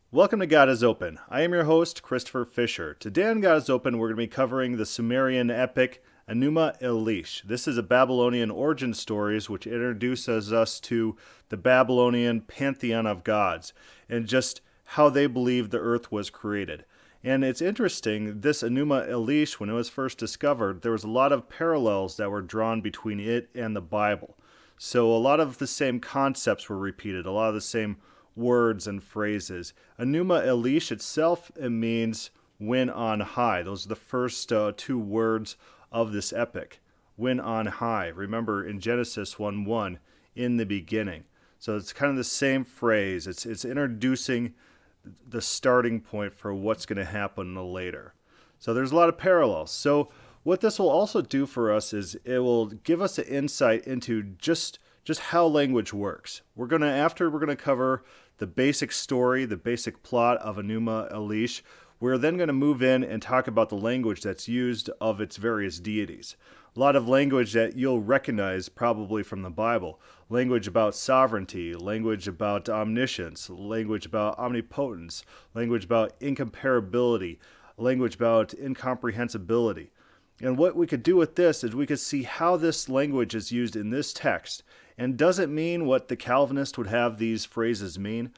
Welcome to God is Open. I am your host, Christopher Fisher. Today on God is Open, we're going to be covering the Sumerian epic ENUMA ELISH. This is a Babylonian origin stories which introduces us to the Babylonian pantheon of gods and just how they believed the earth was created. And it's interesting, this ENUMA ELISH, when it was first discovered, there was a lot of parallels that were drawn between it and the Bible. So a lot of the same concepts were repeated, a lot of the same words and phrases. ENUMA ELISH itself, it means when on high. Those are the first two words of this epic. When on high. Remember in Genesis 1:1, in the beginning. So it's kind of the same phrase. It's introducing the starting point for what's going to happen later. So there's a lot of parallels. So what this will also do for us is it will give us an insight into just how language works. We're going to cover the basic story, the basic plot of ENUMA ELISH. We're then going to move in and talk about the language that's used of its various deities. A lot of language that you'll recognize probably from the Bible. Language about sovereignty, language about omniscience, language about omnipotence, language about incomparability, language about incomprehensibility. And what we could do with this is we could see how this language is used in this text. And does it mean what the Calvinist would have these phrases mean?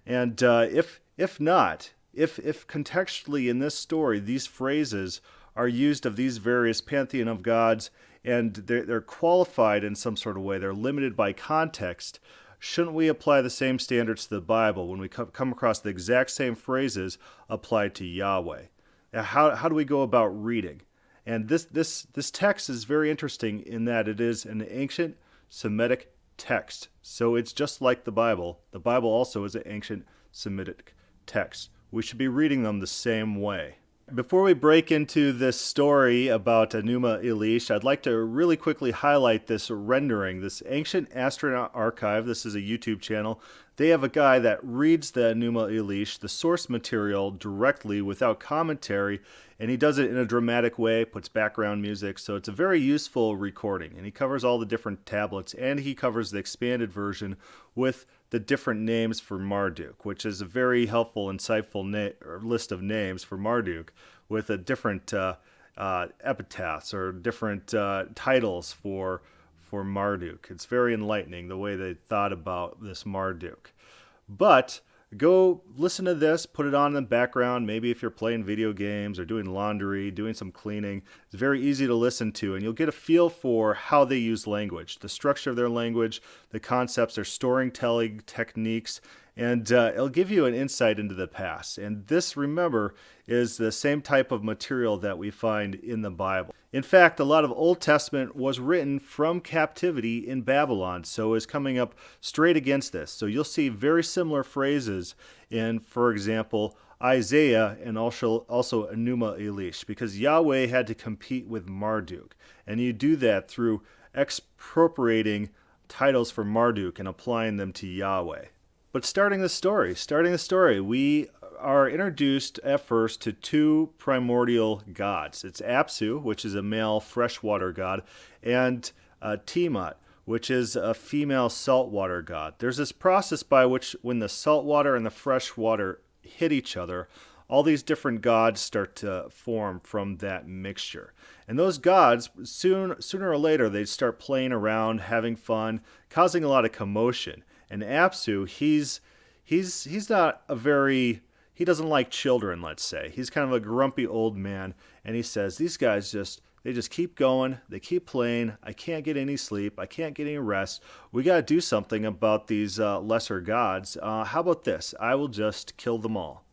And if not, if contextually in this story these phrases are used of these various pantheon of gods and they're qualified in some sort of way, they're limited by context, shouldn't we apply the same standards to the Bible when we come across the exact same phrases applied to Yahweh? How do we go about reading? And this text is very interesting in that it is an ancient Semitic text. So it's just like the Bible. The Bible also is an ancient Semitic text. We should be reading them the same way. Before we break into this story about ENUMA ELISH, I'd like to really quickly highlight this rendering, this Ancient Astronaut Archive. This is a YouTube channel. They have a guy that reads the ENUMA ELISH, the source material, directly without commentary, and he does it in a dramatic way, puts background music, so it's a very useful recording. And he covers all the different tablets, and he covers the expanded version with the different names for Marduk, which is a very helpful, insightful list of names for Marduk with a different epitaphs or different titles for Marduk. It's very enlightening the way they thought about this Marduk. But go listen to this, put it on in the background, maybe if you're playing video games or doing laundry, doing some cleaning. It's very easy to listen to, and you'll get a feel for how they use language, the structure of their language, the concepts, their storytelling techniques, and it'll give you an insight into the past. And this, remember, is the same type of material that we find in the Bible. In fact, a lot of Old Testament was written from captivity in Babylon, so is coming up straight against this. So you'll see very similar phrases in, for example, Isaiah and also ENUMA ELISH, because Yahweh had to compete with Marduk. And you do that through expropriating titles for Marduk and applying them to Yahweh. But starting the story, we are introduced at first to two primordial gods. It's Apsu, which is a male freshwater god, and Tiamat, which is a female saltwater god. There's this process by which when the saltwater and the freshwater hit each other, all these different gods start to form from that mixture. And those gods, sooner or later, they start playing around, having fun, causing a lot of commotion. And Apsu, he's not a very, he doesn't like children, let's say. He's kind of a grumpy old man, and he says, these guys they just keep going, they keep playing, I can't get any sleep, I can't get any rest, we got to do something about these lesser gods. How about this? I will just kill them all.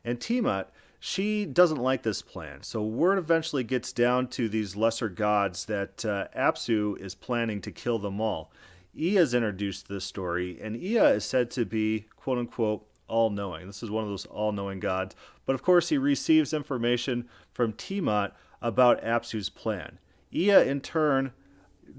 And Tiamat, she doesn't like this plan, so word eventually gets down to these lesser gods that Apsu is planning to kill them all. Ea is introduced to this story, and Ea is said to be, quote-unquote, all-knowing. This is one of those all-knowing gods. But of course, he receives information from Tiamat about Apsu's plan. Ea, in turn,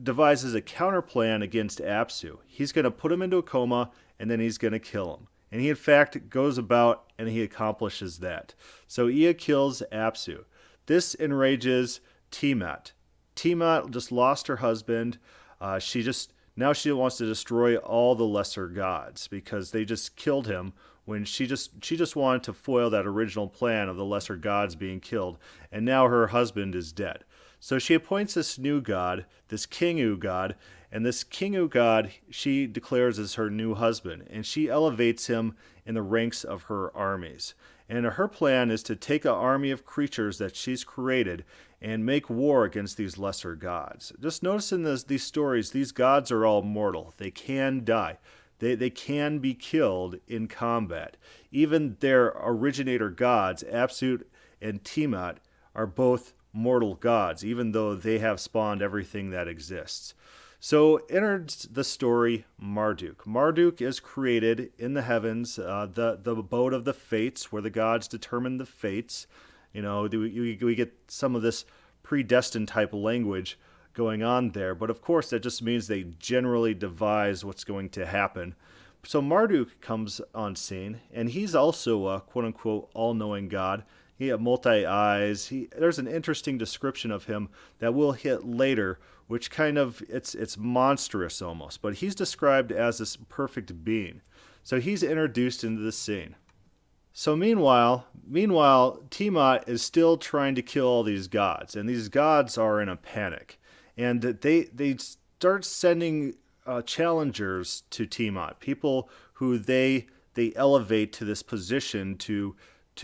devises a counter-plan against Apsu. He's going to put him into a coma, and then he's going to kill him. And he, in fact, goes about and he accomplishes that. So Ea kills Apsu. This enrages Tiamat. Tiamat just lost her husband. Now she wants to destroy all the lesser gods because they just killed him when she just wanted to foil that original plan of the lesser gods being killed, and now her husband is dead. So she appoints this new god, this Kingu god, and this Kingu god she declares as her new husband, and she elevates him in the ranks of her armies. And her plan is to take an army of creatures that she's created and make war against these lesser gods. Just notice in these stories, these gods are all mortal. They can die. They can be killed in combat. Even their originator gods, Apsut and Tiamat, are both mortal gods, even though they have spawned everything that exists. So enters the story Marduk. Marduk is created in the heavens, the abode of the fates, where the gods determine the fates. You know, we get some of this predestined type of language going on there, but of course that just means they generally devise what's going to happen. So Marduk comes on scene, and he's also a quote-unquote all-knowing god. He has multi-eyes. There's an interesting description of him that we'll hit later, which kind of, it's monstrous almost, but he's described as this perfect being. So he's introduced into the scene. So meanwhile, Tiamat is still trying to kill all these gods, and these gods are in a panic. And they start sending challengers to Tiamat, people who they elevate to this position to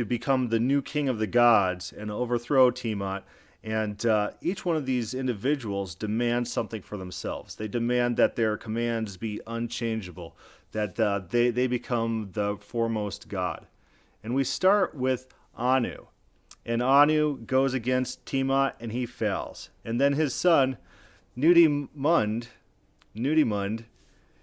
become the new king of the gods and overthrow Tiamat. And each one of these individuals demands something for themselves. They demand that their commands be unchangeable, that they become the foremost god. And we start with Anu. And Anu goes against Tiamat, and he fails. And then his son, Nudimund,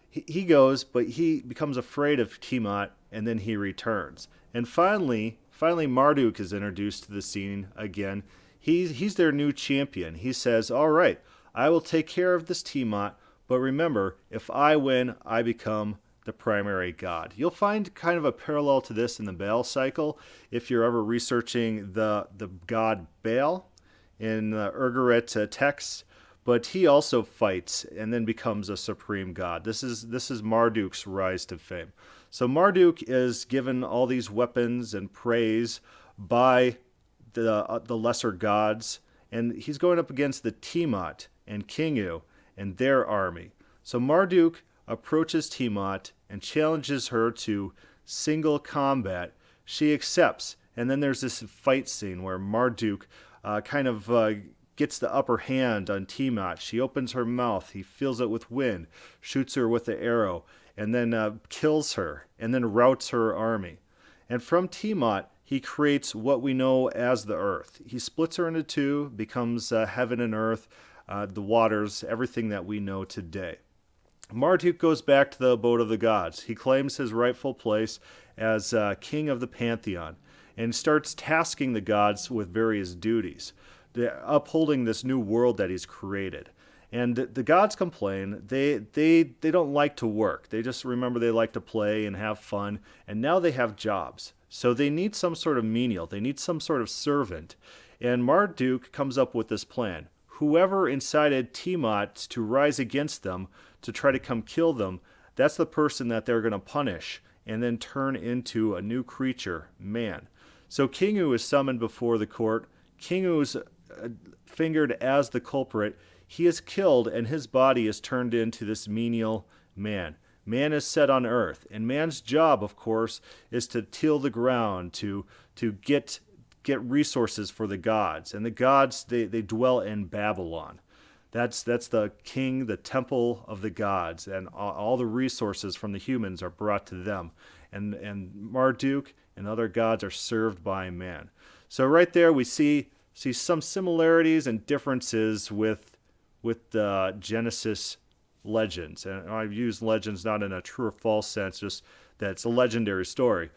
he goes, but he becomes afraid of Tiamat, and then he returns. And finally Marduk is introduced to the scene again. He's their new champion. He says, all right, I will take care of this Tiamat, but remember, if I win, I become the primary god. You'll find kind of a parallel to this in the Baal cycle if you're ever researching the god Baal in the Urgaret text, but he also fights and then becomes a supreme god. This is Marduk's rise to fame. So Marduk is given all these weapons and praise by the lesser gods, and he's going up against the Tiamat and Kingu and their army. So Marduk approaches Tiamat and challenges her to single combat. She accepts, and then there's this fight scene where Marduk gets the upper hand on Tiamat. She opens her mouth, he fills it with wind, shoots her with the arrow, and then kills her, and then routs her army. And from Tiamat, he creates what we know as the earth. He splits her into two, becomes heaven and earth, the waters, everything that we know today. Marduk goes back to the abode of the gods. He claims his rightful place as king of the pantheon and starts tasking the gods with various duties, upholding this new world that he's created. And the gods complain. They don't like to work. They just remember they like to play and have fun, and now they have jobs. So they need some sort of menial. They need some sort of servant. And Marduk comes up with this plan. Whoever incited Tiamat to rise against them, to try to come kill them, that's the person that they're going to punish and then turn into a new creature, man. So Kingu is summoned before the court. Kingu is fingered as the culprit. He is killed, and his body is turned into this menial man. Man is set on earth, and man's job, of course, is to till the ground, to get resources for the gods. And the gods, they dwell in Babylon. That's the king, the temple of the gods, and all the resources from the humans are brought to them. And Marduk and other gods are served by man. So right there we see some similarities and differences with the Genesis legends. And I've used legends not in a true or false sense, just that it's a legendary story.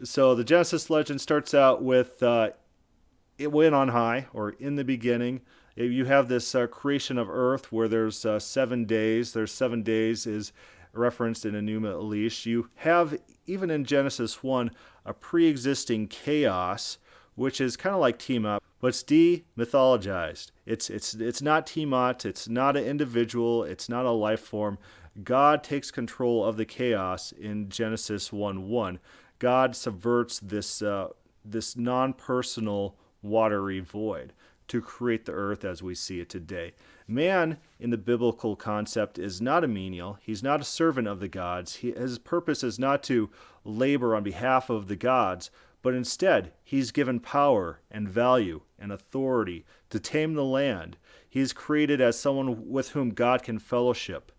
So the Genesis legend starts out with it went on high, or in the beginning. You have this creation of earth where there's 7 days. There's 7 days is referenced in Enuma Elish. You have, even in Genesis 1, a pre-existing chaos, which is kind of like Tiamat, but it's demythologized. It's not Tiamat. It's not an individual. It's not a life form. God takes control of the chaos in Genesis 1:1. God subverts this non-personal watery void to create the earth as we see it today. Man, in the biblical concept, is not a menial. He's not a servant of the gods. His purpose is not to labor on behalf of the gods, but instead, he's given power and value and authority to tame the land. He's created as someone with whom God can fellowship,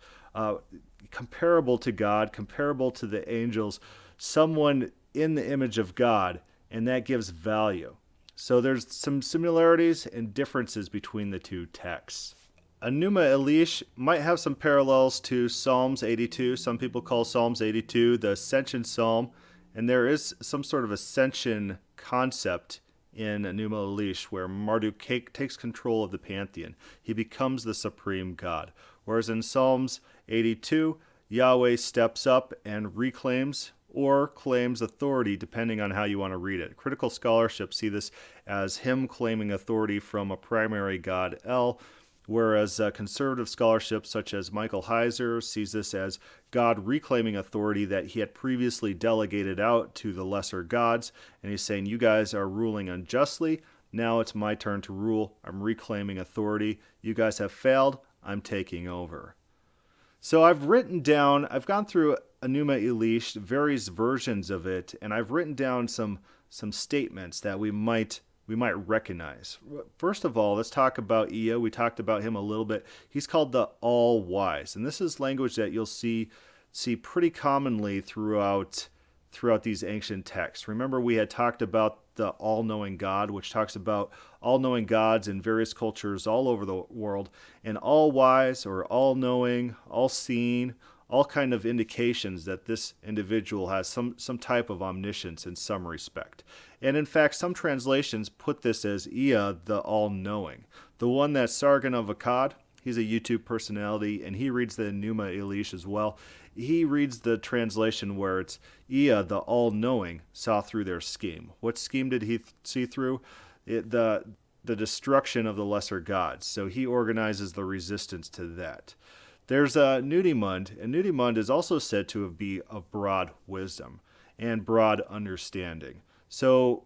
comparable to God, comparable to the angels, someone in the image of God, and that gives value. So there's some similarities and differences between the two texts. Enuma Elish might have some parallels to Psalms 82. Some people call Psalms 82 the Ascension Psalm, and there is some sort of ascension concept in Enuma Elish where Marduk takes control of the pantheon. He becomes the supreme God. Whereas in Psalms 82, Yahweh steps up and reclaims or claims authority, depending on how you want to read it. Critical scholarship see this as him claiming authority from a primary god, El, whereas conservative scholarship such as Michael Heiser sees this as God reclaiming authority that he had previously delegated out to the lesser gods, and he's saying, you guys are ruling unjustly, now it's my turn to rule, I'm reclaiming authority, you guys have failed, I'm taking over. So I've gone through Enuma Elish, various versions of it, and I've written down some statements that we might recognize. First of all, let's talk about Ea. We talked about him a little bit. He's called the All-Wise, and this is language that you'll see pretty commonly throughout these ancient texts. Remember, we had talked about the all-knowing God, which talks about all-knowing gods in various cultures all over the world, and all-wise or all-knowing, all-seeing, all kind of indications that this individual has some type of omniscience in some respect. And in fact, some translations put this as Ea, the all-knowing. The one that Sargon of Akkad, he's a YouTube personality, and he reads the Enuma Elish as well. He reads the translation where it's Ea, the all-knowing, saw through their scheme. What scheme did he see through? The destruction of the lesser gods. So he organizes the resistance to that. There's Nudimund, and Nudimund is also said to be of broad wisdom and broad understanding. So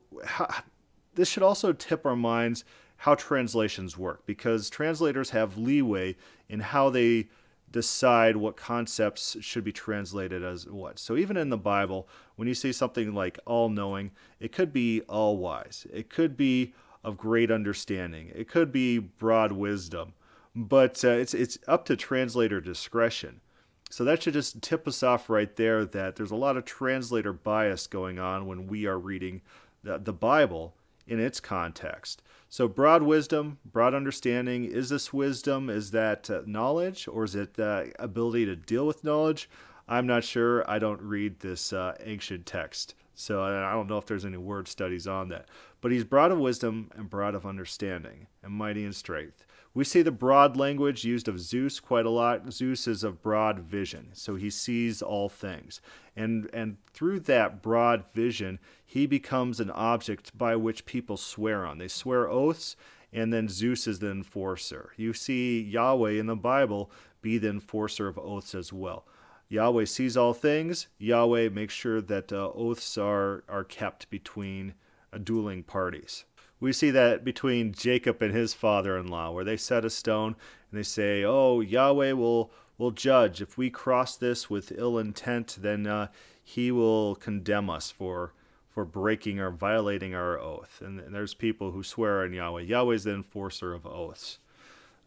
this should also tip our minds how translations work, because translators have leeway in how they decide what concepts should be translated as what. So even in the Bible, when you see something like all-knowing, it could be all-wise. It could be of great understanding. It could be broad wisdom. But it's up to translator discretion. So that should just tip us off right there that there's a lot of translator bias going on when we are reading the Bible in its context. So broad wisdom, broad understanding, is this wisdom? Is that knowledge? Or is it the ability to deal with knowledge? I'm not sure. I don't read this ancient text. So I don't know if there's any word studies on that. But he's broad of wisdom and broad of understanding and mighty in strength. We see the broad language used of Zeus quite a lot. Zeus is of broad vision, so he sees all things. And through that broad vision, he becomes an object by which people swear on. They swear oaths, and then Zeus is the enforcer. You see Yahweh in the Bible be the enforcer of oaths as well. Yahweh sees all things. Yahweh makes sure that oaths are kept between dueling parties. We see that between Jacob and his father-in-law, where they set a stone and they say, oh, Yahweh will judge. If we cross this with ill intent, then he will condemn us for breaking or violating our oath. And there's people who swear on Yahweh. Yahweh is the enforcer of oaths.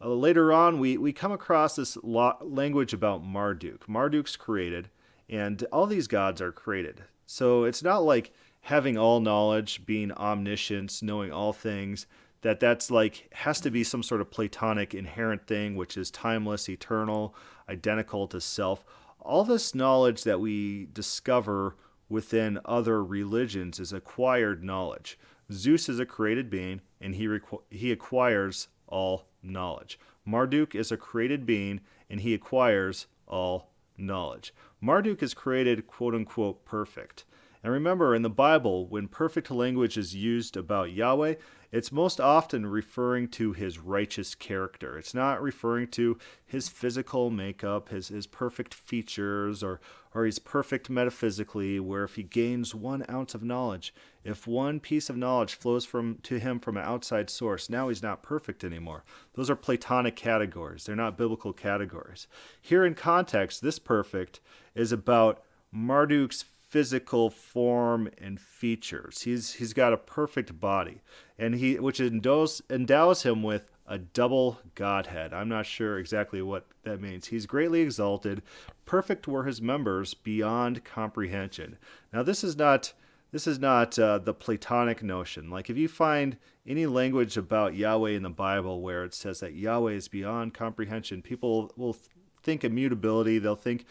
Later on, we come across this language about Marduk. Marduk's created, and all these gods are created. So it's not like having all knowledge, being omniscience, knowing all things, that's like has to be some sort of Platonic inherent thing, which is timeless, eternal, identical to self. All this knowledge that we discover within other religions is acquired knowledge. Zeus is a created being, and he acquires all knowledge. Marduk is a created being, and he acquires all knowledge. Marduk is created, quote-unquote, perfect. And remember, in the Bible, when perfect language is used about Yahweh, it's most often referring to his righteous character. It's not referring to his physical makeup, his perfect features, or he's perfect metaphysically, where if he gains 1 ounce of knowledge, if one piece of knowledge flows to him from an outside source, now he's not perfect anymore. Those are Platonic categories. They're not biblical categories. Here in context, this perfect is about Marduk's physical form and features. He's got a perfect body, and which endows him with a double Godhead. I'm not sure exactly what that means. He's greatly exalted. Perfect were his members beyond comprehension. Now, this is not the Platonic notion. Like if you find any language about Yahweh in the Bible where it says that Yahweh is beyond comprehension, people will think immutability, they'll think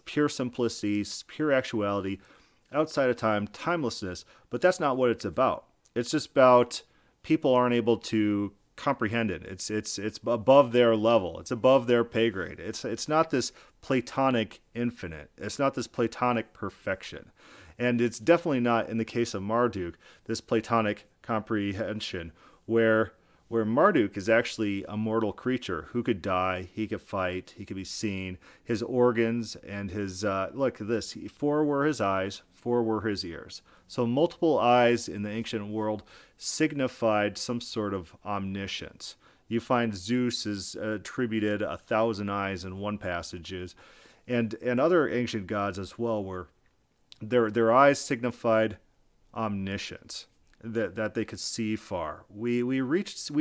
pure simplicity, pure actuality, outside of time, timelessness, but that's not what it's about. It's just about people aren't able to comprehend it. It's above their level. It's above their pay grade. It's not this Platonic infinite. It's not this Platonic perfection. And it's definitely not, in the case of Marduk, this Platonic comprehension where Marduk is actually a mortal creature who could die, he could fight, he could be seen, his organs and his, look at this, 4 were his eyes, 4 were his ears. So multiple eyes in the ancient world signified some sort of omniscience. You find Zeus is attributed 1,000 eyes in one passages, and other ancient gods as well were, their eyes signified omniscience. That they could see far. We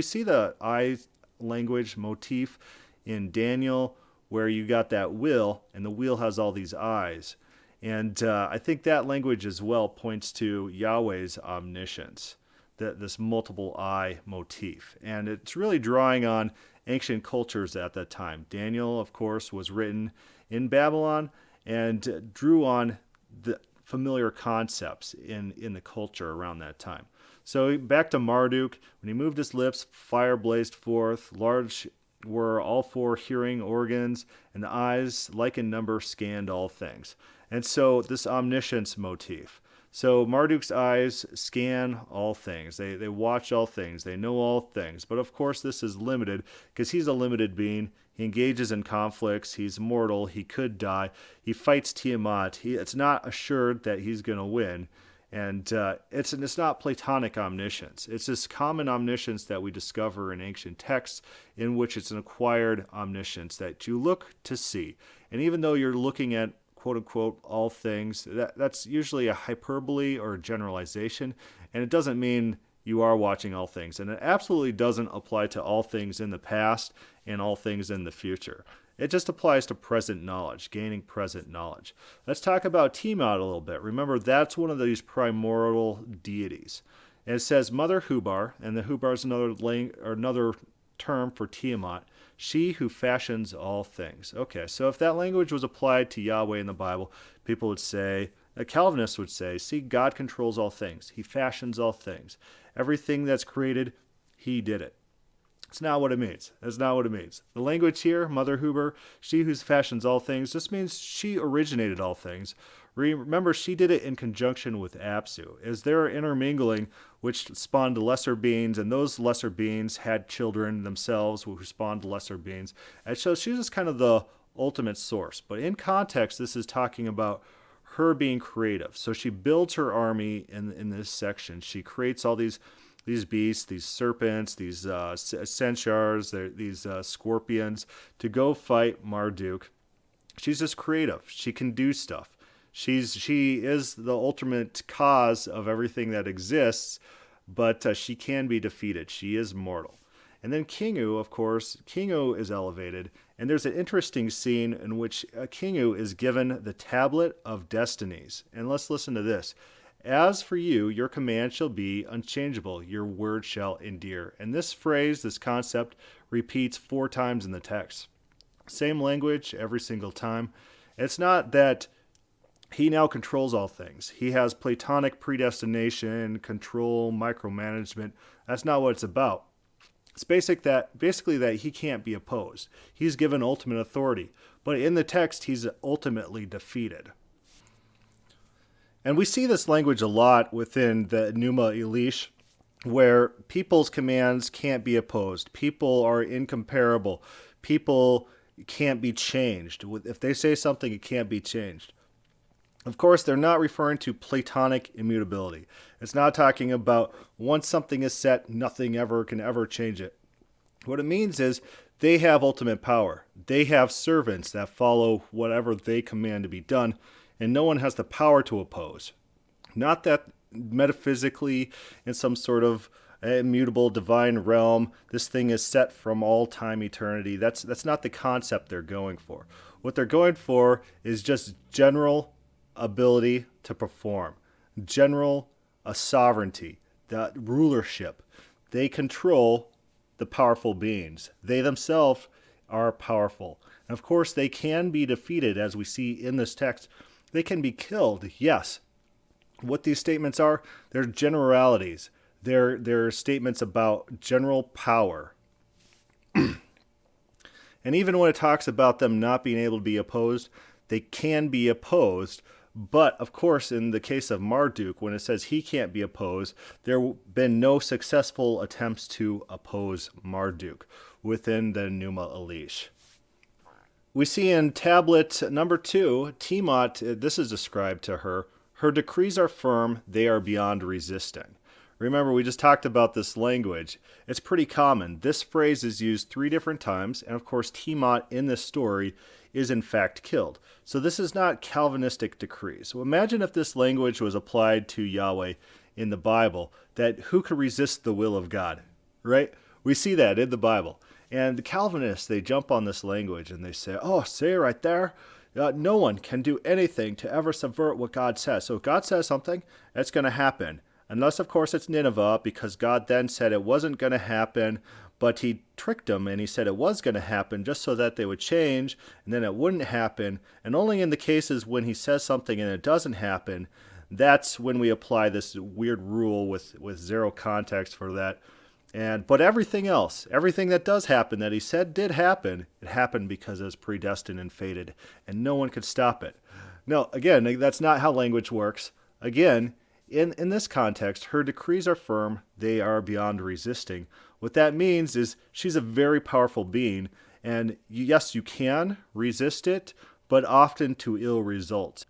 see the eye language motif in Daniel, where you got that wheel, and the wheel has all these eyes. And I think that language as well points to Yahweh's omniscience, this multiple eye motif. And it's really drawing on ancient cultures at that time. Daniel, of course, was written in Babylon and drew on the familiar concepts in the culture around that time. So back to Marduk, when he moved his lips, fire blazed forth, large were all 4 hearing organs, and the eyes, like in number, scanned all things. And so this omniscience motif. So Marduk's eyes scan all things. They watch all things. They know all things. But of course this is limited because he's a limited being. He engages in conflicts. He's mortal. He could die. He fights Tiamat. It's not assured that he's going to win. And it's not Platonic omniscience. It's this common omniscience that we discover in ancient texts, in which it's an acquired omniscience that you look to see. And even though you're looking at quote-unquote all things, that's usually a hyperbole or a generalization, and it doesn't mean you are watching all things. And it absolutely doesn't apply to all things in the past and all things in the future. It just applies to present knowledge, gaining present knowledge. Let's talk about Tiamat a little bit. Remember, that's one of these primordial deities. And it says Mother Hubar, and the Hubar is another term for Tiamat, she who fashions all things. Okay, so if that language was applied to Yahweh in the Bible, people would say, Calvinists would say, see, God controls all things. He fashions all things. Everything that's created, he did it. That's not what it means. That's not what it means. The language here, Mother Huber, she who fashions all things, just means she originated all things. Remember, she did it in conjunction with Apsu. As they're intermingling, which spawned lesser beings, and those lesser beings had children themselves who spawned lesser beings. And so she's just kind of the ultimate source. But in context, this is talking about her being creative. So she builds her army in this section. She creates all these beasts, these serpents, these centaurs, these scorpions, to go fight Marduk. She's just creative. She can do stuff. She is the ultimate cause of everything that exists, but she can be defeated. She is mortal. And then Kingu, of course, Kingu is elevated, and there's an interesting scene in which Kingu is given the Tablet of Destinies. And let's listen to this. As for you, your command shall be unchangeable, your word shall endure. And this phrase, this concept, repeats 4 times in the text. Same language every single time. It's not that he now controls all things. He has Platonic predestination, control, micromanagement. That's not what it's about. It's basically that he can't be opposed. He's given ultimate authority. But in the text, he's ultimately defeated. And we see this language a lot within the Enuma Elish, where people's commands can't be opposed. People are incomparable. People can't be changed. If they say something, it can't be changed. Of course, they're not referring to Platonic immutability. It's not talking about once something is set, nothing ever can ever change it. What it means is they have ultimate power. They have servants that follow whatever they command to be done, and no one has the power to oppose. Not that metaphysically, in some sort of immutable divine realm, this thing is set from all time eternity. That's not the concept they're going for. What they're going for is just general ability to perform, general sovereignty, the rulership. They control the powerful beings. They themselves are powerful. And of course, they can be defeated, as we see in this text. They can be killed, yes. What these statements are, they're generalities. They're statements about general power. And even when it talks about them not being able to be opposed, they can be opposed. But, of course, in the case of Marduk, when it says he can't be opposed, there have been no successful attempts to oppose Marduk within the Enuma Elish. We see in tablet number 2, Tiamat, this is described to her. Her decrees are firm, they are beyond resisting. Remember, we just talked about this language. It's pretty common. This phrase is used 3 different times, and of course, Tiamat in this story is in fact killed. So this is not Calvinistic decrees. So imagine if this language was applied to Yahweh in the Bible, that who could resist the will of God, right? We see that in the Bible. And the Calvinists, they jump on this language and they say, oh, say right there, no one can do anything to ever subvert what God says. So if God says something, it's going to happen. Unless, of course, it's Nineveh, because God then said it wasn't going to happen, but he tricked them and he said it was going to happen just so that they would change, and then it wouldn't happen. And only in the cases when he says something and it doesn't happen, that's when we apply this weird rule with zero context for that. But everything else, everything that does happen that he said did happen, it happened because it was predestined and fated, and no one could stop it. No, again, that's not how language works. Again, in this context, her decrees are firm, they are beyond resisting. What that means is she's a very powerful being, and yes, you can resist it, but often to ill results.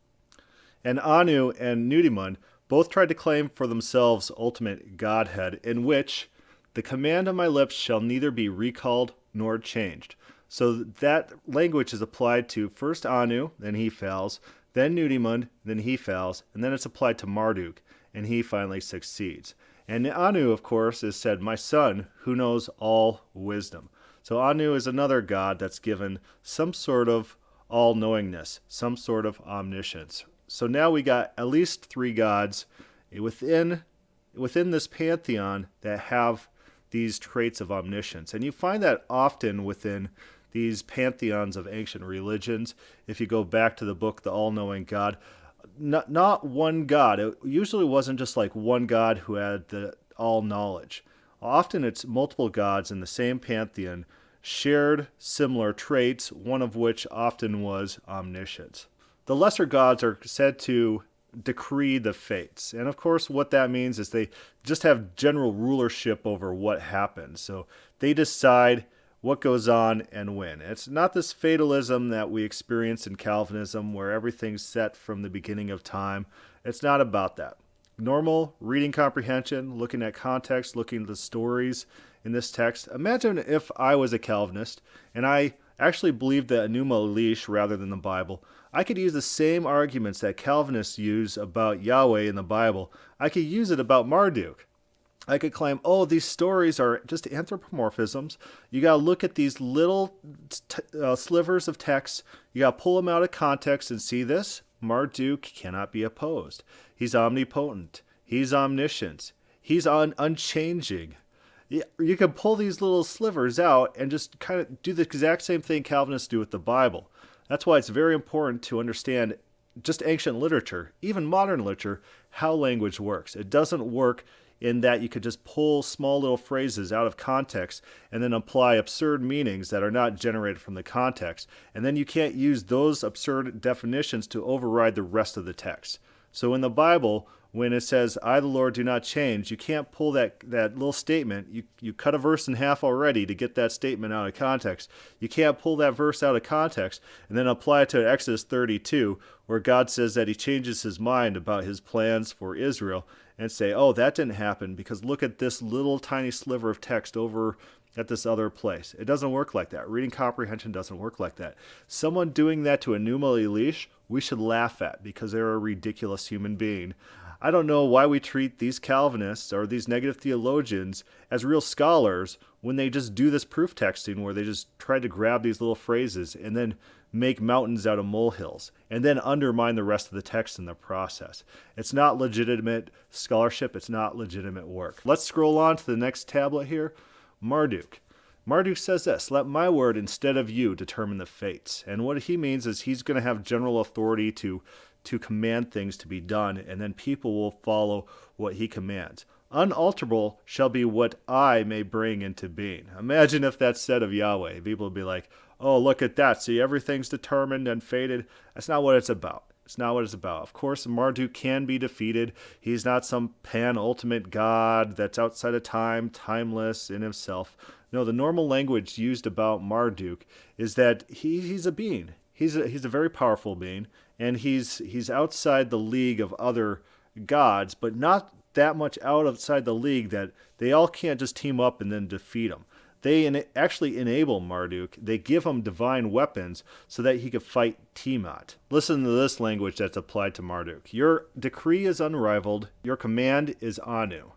And Anu and Nudimmud both tried to claim for themselves ultimate godhead, in which the command of my lips shall neither be recalled nor changed. So that language is applied to first Anu, then he fails, then Nudimmud, then he fails, and then it's applied to Marduk, and he finally succeeds. And Anu, of course, is said, my son, who knows all wisdom. So Anu is another god that's given some sort of all-knowingness, some sort of omniscience. So now we got at least 3 gods within this pantheon that have these traits of omniscience. And you find that often within these pantheons of ancient religions. If you go back to the book, The All-Knowing God, not one God. It usually wasn't just like one God who had the all knowledge. Often it's multiple gods in the same pantheon shared similar traits, one of which often was omniscience. The lesser gods are said to decree the fates. And of course, what that means is they just have general rulership over what happens. So they decide what goes on and when. It's not this fatalism that we experience in Calvinism where everything's set from the beginning of time. It's not about that. Normal reading comprehension, looking at context, looking at the stories in this text. Imagine if I was a Calvinist and I actually believed the Enuma Elish rather than the Bible. I could use the same arguments that Calvinists use about Yahweh in the Bible. I could use it about Marduk. I could claim, oh, these stories are just anthropomorphisms. You got to look at these little slivers of text. You got to pull them out of context and see this. Marduk cannot be opposed. He's omnipotent. He's omniscient. He's unchanging. You can pull these little slivers out and just kind of do the exact same thing Calvinists do with the Bible. That's why it's very important to understand just ancient literature, even modern literature, how language works. It doesn't work in that you could just pull small little phrases out of context and then apply absurd meanings that are not generated from the context. And then you can't use those absurd definitions to override the rest of the text. So in the Bible, when it says, I, the Lord, do not change, you can't pull that little statement. You cut a verse in half already to get that statement out of context. You can't pull that verse out of context and then apply it to Exodus 32, where God says that he changes his mind about his plans for Israel, and say, oh, that didn't happen because look at this little tiny sliver of text over at this other place. It doesn't work like that. Reading comprehension doesn't work like that. Someone doing that to ENUMA ELISH, we should laugh at because they're a ridiculous human being. I don't know why we treat these Calvinists or these negative theologians as real scholars when they just do this proof texting where they just try to grab these little phrases and then make mountains out of molehills and then undermine the rest of the text in the process. It's not legitimate scholarship. It's not legitimate work. Let's scroll on to the next tablet here. Marduk. Marduk says this, let my word instead of you determine the fates. And what he means is he's going to have general authority to command things to be done, and then people will follow what he commands. Unalterable shall be what I may bring into being. Imagine if that's said of Yahweh. People would be like, oh, look at that. See, everything's determined and fated. That's not what it's about. It's not what it's about. Of course, Marduk can be defeated. He's not some pan-ultimate god that's outside of time, timeless in himself. No, the normal language used about Marduk is that he's a being. He's a very powerful being, and he's outside the league of other gods, but not that much outside the league that they all can't just team up and then defeat him. They actually enable Marduk. They give him divine weapons so that he could fight Tiamat. Listen to this language that's applied to Marduk. Your decree is unrivaled. Your command is Anu.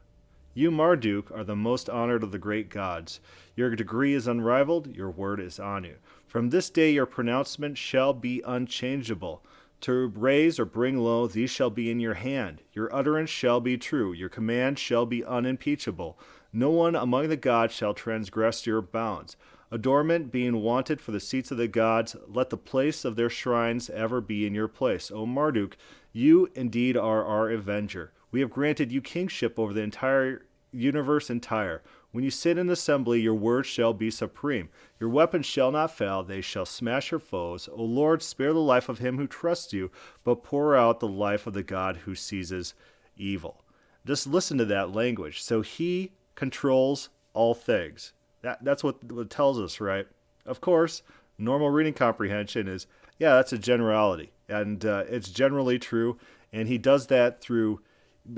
You, Marduk, are the most honored of the great gods. Your decree is unrivaled. Your word is Anu. From this day your pronouncement shall be unchangeable. To raise or bring low, these shall be in your hand. Your utterance shall be true. Your command shall be unimpeachable. No one among the gods shall transgress your bounds. Adornment being wanted for the seats of the gods, let the place of their shrines ever be in your place. O Marduk, you indeed are our avenger. We have granted you kingship over the entire universe entire. When you sit in assembly, your word shall be supreme. Your weapons shall not fail, they shall smash your foes. O Lord, spare the life of him who trusts you, but pour out the life of the God who seizes evil. Just listen to that language. So he controls all things. That's what it tells us, right? Of course, normal reading comprehension is, yeah, that's a generality, and it's generally true, and he does that through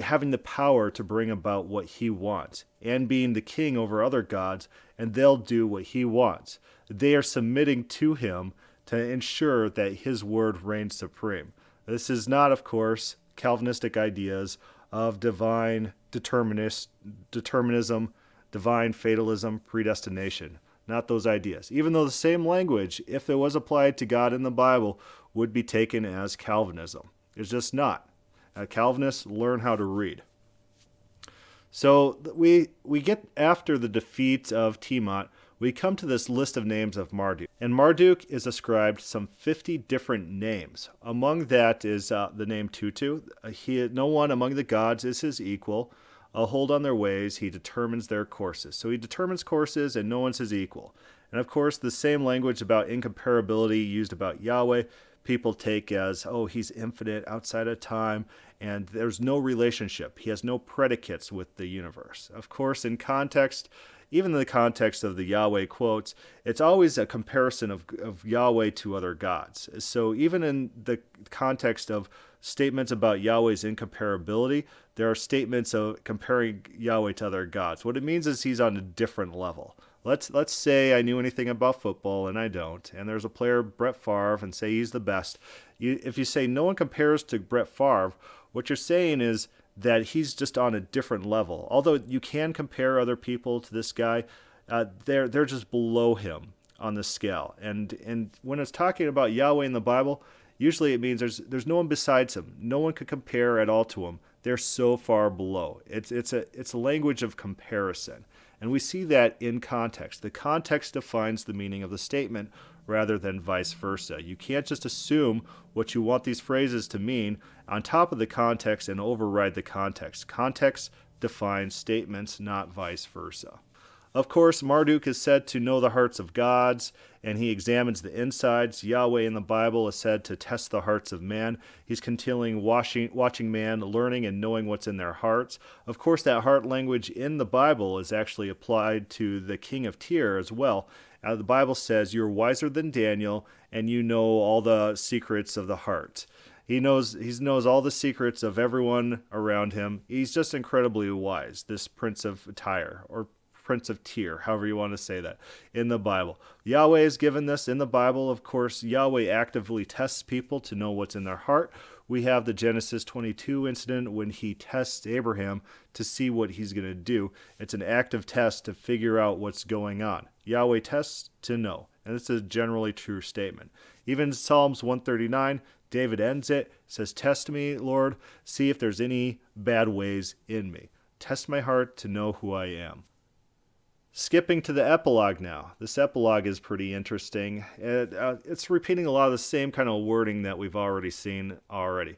having the power to bring about what he wants and being the king over other gods, and they'll do what he wants. They are submitting to him to ensure that his word reigns supreme. This is not, of course, Calvinistic ideas of divine determinism, divine fatalism, predestination. Not those ideas. Even though the same language, if it was applied to God in the Bible, would be taken as Calvinism. It's just not. Calvinists learn how to read. So we get after the defeat of Tiamat, we come to this list of names of Marduk. And Marduk is ascribed some 50 different names. Among that is the name Tutu. No one among the gods is his equal. A hold on their ways, he determines their courses. So he determines courses and no one's his equal. And of course, the same language about incomparability used about Yahweh, people take as, oh, he's infinite, outside of time, and there's no relationship. He has no predicates with the universe. Of course, in context, even in the context of the Yahweh quotes, it's always a comparison of Yahweh to other gods. So even in the context of statements about Yahweh's incomparability, there are statements of comparing Yahweh to other gods. What it means is he's on a different level. Let's say I knew anything about football, and I don't, and there's a player, Brett Favre, and say he's the best. If you say no one compares to Brett Favre, what you're saying is that he's just on a different level. Although you can compare other people to this guy, they're just below him on the scale. And when it's talking about Yahweh in the Bible, usually it means there's no one besides him. No one could compare at all to him. They're so far below. It's a language of comparison. And we see that in context. The context defines the meaning of the statement rather than vice versa. You can't just assume what you want these phrases to mean on top of the context and override the context. Context defines statements, not vice versa. Of course, Marduk is said to know the hearts of gods, and he examines the insides. Yahweh in the Bible is said to test the hearts of man. He's continually watching man, learning and knowing what's in their hearts. Of course, that heart language in the Bible is actually applied to the king of Tyre as well. The Bible says, "You're wiser than Daniel, and you know all the secrets of the heart." He knows all the secrets of everyone around him. He's just incredibly wise, this prince of Tyre, or prince of Tyre, however you want to say that, in the Bible. Yahweh is given this in the Bible. Of course, Yahweh actively tests people to know what's in their heart. We have the Genesis 22 incident when he tests Abraham to see what he's going to do. It's an active test to figure out what's going on. Yahweh tests to know, and it's a generally true statement. Even Psalms 139, David ends it, says, "Test me, Lord, see if there's any bad ways in me. Test my heart to know who I am." Skipping to the epilogue now. This epilogue is pretty interesting. It's repeating a lot of the same kind of wording that we've already seen already.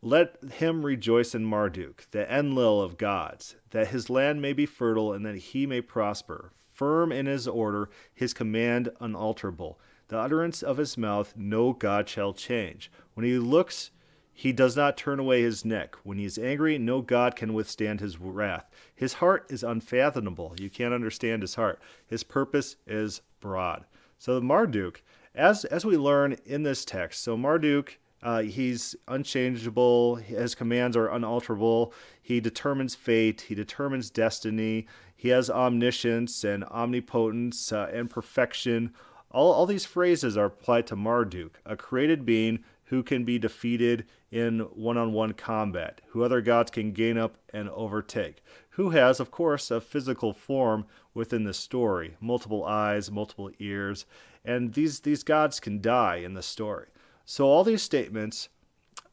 "Let him rejoice in Marduk, the Enlil of gods, that his land may be fertile and that he may prosper. Firm in his order, his command unalterable. The utterance of his mouth no god shall change. When he looks, he does not turn away his neck. When he is angry, no god can withstand his wrath. His heart is unfathomable. You can't understand his heart. His purpose is broad." So Marduk, as we learn in this text, so Marduk, he's unchangeable. His commands are unalterable. He determines fate. He determines destiny. He has omniscience and omnipotence and perfection. All these phrases are applied to Marduk, a created being who can be defeated in one-on-one combat, who other gods can gain up and overtake, who has, of course, a physical form within the story, multiple eyes, multiple ears, and these gods can die in the story. So all these statements,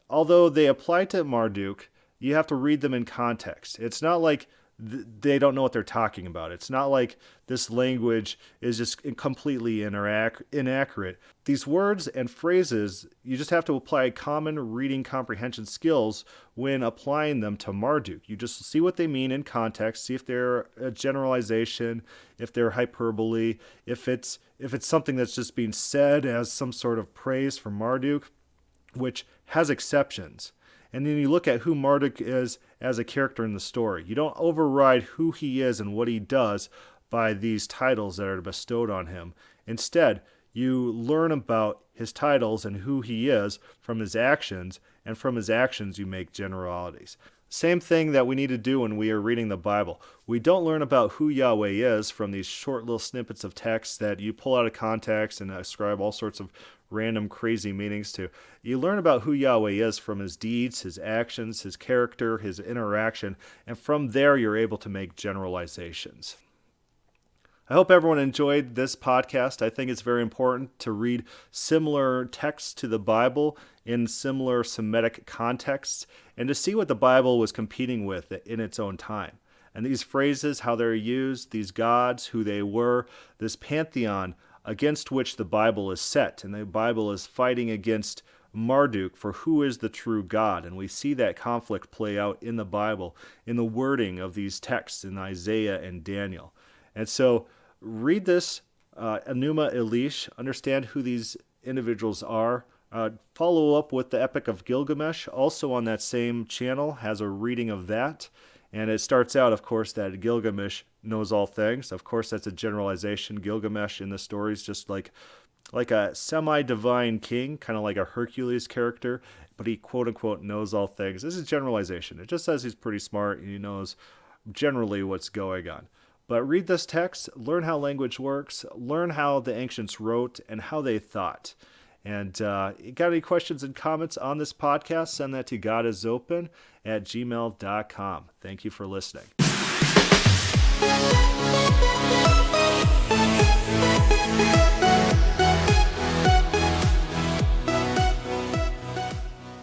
although they apply to Marduk, you have to read them in context. It's not like they don't know what they're talking about. It's not like this language is just completely inaccurate. These words and phrases, you just have to apply common reading comprehension skills when applying them to Marduk. You just see what they mean in context, see if they're a generalization, if they're hyperbole, if it's something that's just being said as some sort of praise for Marduk, which has exceptions. And then you look at who Marduk is as a character in the story. You don't override who he is and what he does by these titles that are bestowed on him. Instead, you learn about his titles and who he is from his actions, and from his actions you make generalities. Same thing that we need to do when we are reading the Bible. We don't learn about who Yahweh is from these short little snippets of text that you pull out of context and ascribe all sorts of random crazy meanings to. You learn about who Yahweh is from his deeds, his actions, his character, his interaction, and from there you're able to make generalizations. I hope everyone enjoyed this podcast. I think it's very important to read similar texts to the Bible in similar Semitic contexts and to see what the Bible was competing with in its own time. And these phrases, how they're used, these gods, who they were, this pantheon against which the Bible is set. And the Bible is fighting against Marduk for who is the true God. And we see that conflict play out in the Bible, in the wording of these texts in Isaiah and Daniel. And so read this ENUMA ELISH, understand who these individuals are. Follow up with the Epic of Gilgamesh, also on that same channel, has a reading of that. And it starts out, of course, that Gilgamesh knows all things. Of course, that's a generalization. Gilgamesh in the story is just like a semi-divine king, kind of like a Hercules character, but he quote-unquote knows all things. This is generalization. It just says he's pretty smart and he knows generally what's going on. But read this text, learn how language works, learn how the ancients wrote and how they thought. And you got any questions and comments on this podcast, send that to godisopen@gmail.com. Thank you for listening.